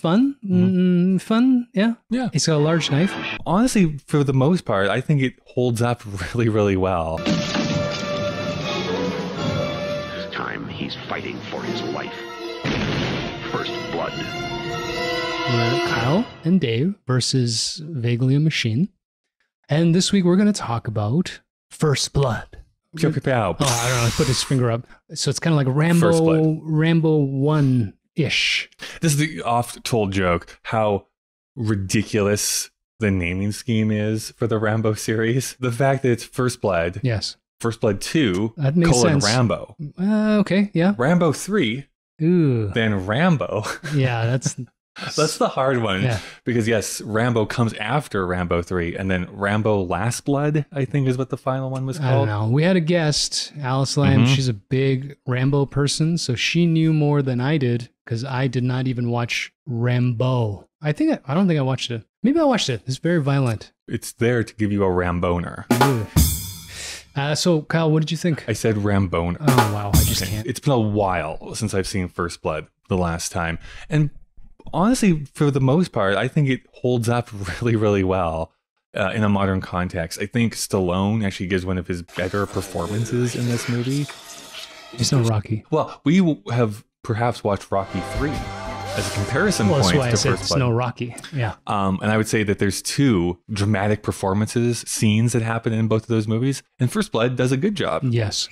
fun. Fun, yeah. Yeah. It's got a large knife. Honestly, for the most part, I think it holds up really, really well. This time he's fighting for his life. First blood. We're Kyle and Dave versus Vaguely a Machine. And this week we're going to talk about First Blood. Pew, pew, pew. Oh, I don't know. I put his finger up. So it's kind of like First Blood. Rambo 1-ish. This is the oft-told joke, how ridiculous the naming scheme is for the Rambo series. The fact that it's First Blood, Yes. First Blood 2, That makes sense. Rambo. Okay, yeah. Rambo 3, Ooh. then Rambo. Yeah, that's the hard one. Yeah. Because yes, Rambo comes after Rambo 3, and then Rambo Last Blood, I think is what the final one was I called. don't know. We had a guest, Alice Lamb. She's a big Rambo person, so she knew more than I did because I did not even watch Rambo. I don't think I watched it. Maybe I watched it. It's very violent. It's there to give you a Ramboner. So, Kyle, what did you think? I said Ramboner. Oh, wow. I just can't. It's been a while since I've seen First Blood the last time. And honestly, for the most part, I think it holds up really, really well in a modern context. I think Stallone actually gives one of his better performances in this movie. It's no Rocky. Well, we have perhaps watched Rocky 3 as a comparison Well, that's point why I to said First it's Blood. no Rocky. Yeah. And I would say that there's two dramatic performances, scenes that happen in both of those movies. And First Blood does a good job. Yes.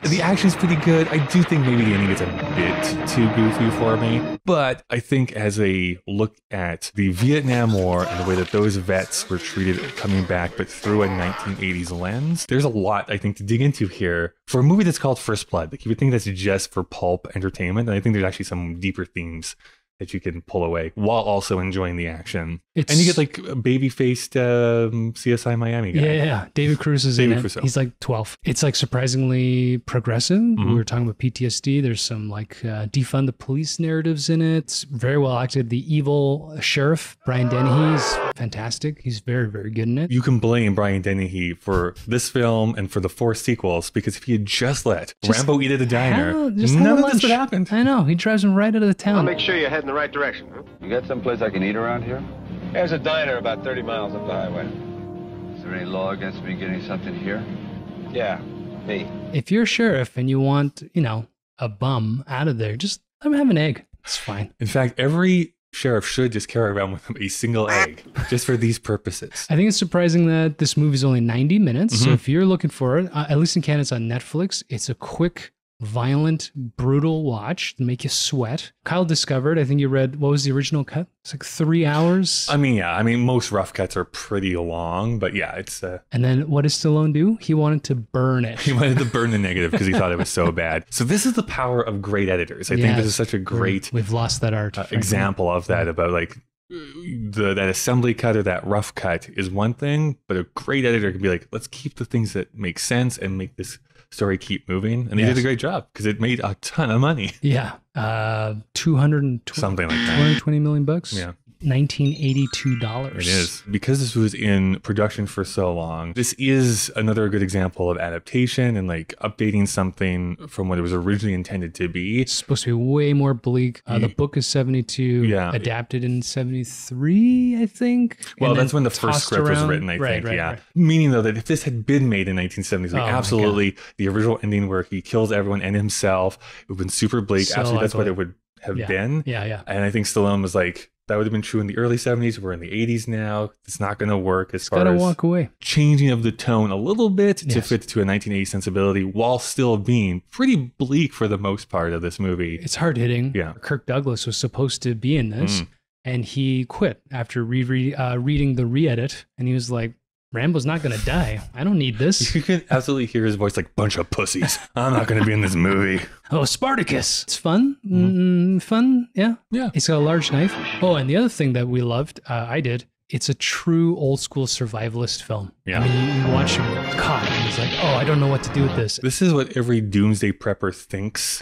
The action's pretty good. I do think maybe the ending gets a bit too goofy for me. But I think as a look at the Vietnam War and the way that those vets were treated coming back, but through a 1980s lens, there's a lot, I think, to dig into here for a movie that's called First Blood. Like, you would think that's just for pulp entertainment. And I think there's actually some deeper themes that you can pull away while also enjoying the action. And you get like a baby-faced CSI Miami guy. Yeah. David Cruz is David in Cruz. it. He's like 12. It's like surprisingly progressive. We were talking about PTSD. There's some like defund the police narratives in it. It's very well acted. The evil sheriff, Brian Dennehy, is fantastic. He's very, very good in it. You can blame Brian Dennehy for this film and for the 4 sequels, because if he had just let Rambo eat at a diner, none of this would happen. I know. He drives him right out of the town. I'll make sure you head in the right direction, huh? You got someplace I can eat around here? There's a diner about 30 miles up the highway. Is there any law against me getting something here? Yeah, me. If you're a sheriff and you want, a bum out of there, just let him have an egg. It's fine. In fact, every sheriff should just carry around with him a single egg just for these purposes. I think it's surprising that this movie is only 90 minutes. So if you're looking for it, at least in Canada, it's on Netflix. It's a quick, violent, brutal watch to make you sweat. Kyle discovered, I think you read, what was the original cut? It's like 3 hours. I mean, most rough cuts are pretty long, but yeah, it's... And then what did Stallone do? He wanted to burn it. He wanted to burn the negative because he thought it was so bad. So this is the power of great editors. I think this is such a great We've lost that art. example of that, about like that assembly cut or that rough cut is one thing, but a great editor can be like, let's keep the things that make sense and make this story keep moving. And they did a great job because it made a ton of money. Yeah. 220 something like that. 220 million bucks. Yeah. $1982. It is. Because this was in production for so long, this is another good example of adaptation and like updating something from what it was originally intended to be. It's supposed to be way more bleak. The book is 72, adapted in 73, I think. Well, that's when the first script was written, I think. Right. Meaning, though, that if this had been made in 1973, absolutely, the original ending where he kills everyone and himself, it would have been super bleak. So absolutely, that's what it would have been. Yeah. And I think Stallone was like, that would have been true in the early 70s. We're in the 80s now. It's not going to work as far as walk away. Changing of the tone a little bit to fit to a 1980s sensibility while still being pretty bleak for the most part of this movie. It's hard hitting. Yeah. Kirk Douglas was supposed to be in this and he quit after reading the re-edit, and he was like, Rambo's not going to die. I don't need this. You can absolutely hear his voice like, bunch of pussies. I'm not going to be in this movie. Oh, Spartacus. It's fun. Fun. Yeah. Yeah. It's got a large knife. Oh, and the other thing that we loved, I did, it's a true old school survivalist film. Yeah. I mean, you watch him caught and he's like, oh, I don't know what to do with this. This is what every doomsday prepper thinks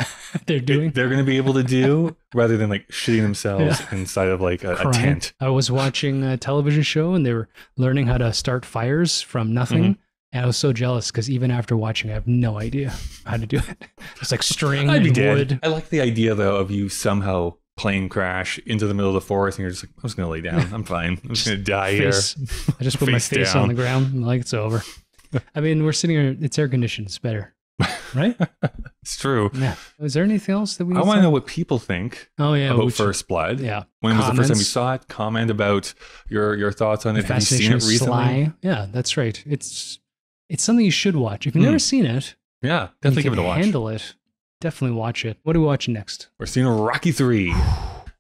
They're doing. they're going to be able to do, rather than like shitting themselves inside of like a tent. I was watching a television show and they were learning how to start fires from nothing. And I was so jealous because even after watching, I have no idea how to do it. It's like string I'd be and dead. wood. I like the idea though of you somehow plane crash into the middle of the forest, and you're just like, I'm just going to lay down. I'm fine. I'm just going to die here. I just put my face on the ground. I'm like, it's over. I mean, we're sitting here. It's air conditioned. It's better. Right? It's true. Yeah. Is there anything else that we need I want to know what people think about First Blood. Yeah. When was the first time you saw it? Comment about your thoughts on it. Have you seen it recently? Sly. Yeah, that's right. It's something you should watch. If you've never seen it, yeah, definitely give it a watch. Handle it. Definitely watch it. What are we watching next? We're seeing Rocky 3,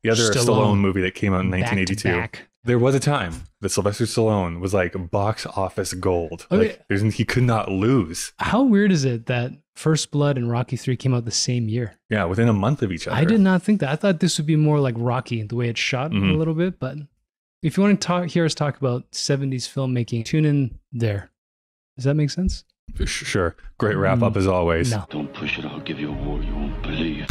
the other Stallone movie that came out in 1982. Back. There was a time that Sylvester Stallone was like box office gold. Okay. Like, he could not lose. How weird is it that First Blood and Rocky 3 came out the same year? Yeah, within a month of each other. I did not think that. I thought this would be more like Rocky, the way it's shot a little bit. But if you want to hear us talk about 70s filmmaking, tune in there. Does that make sense? Sure. Great wrap up as always. No. Don't push it. I'll give you a war you won't believe.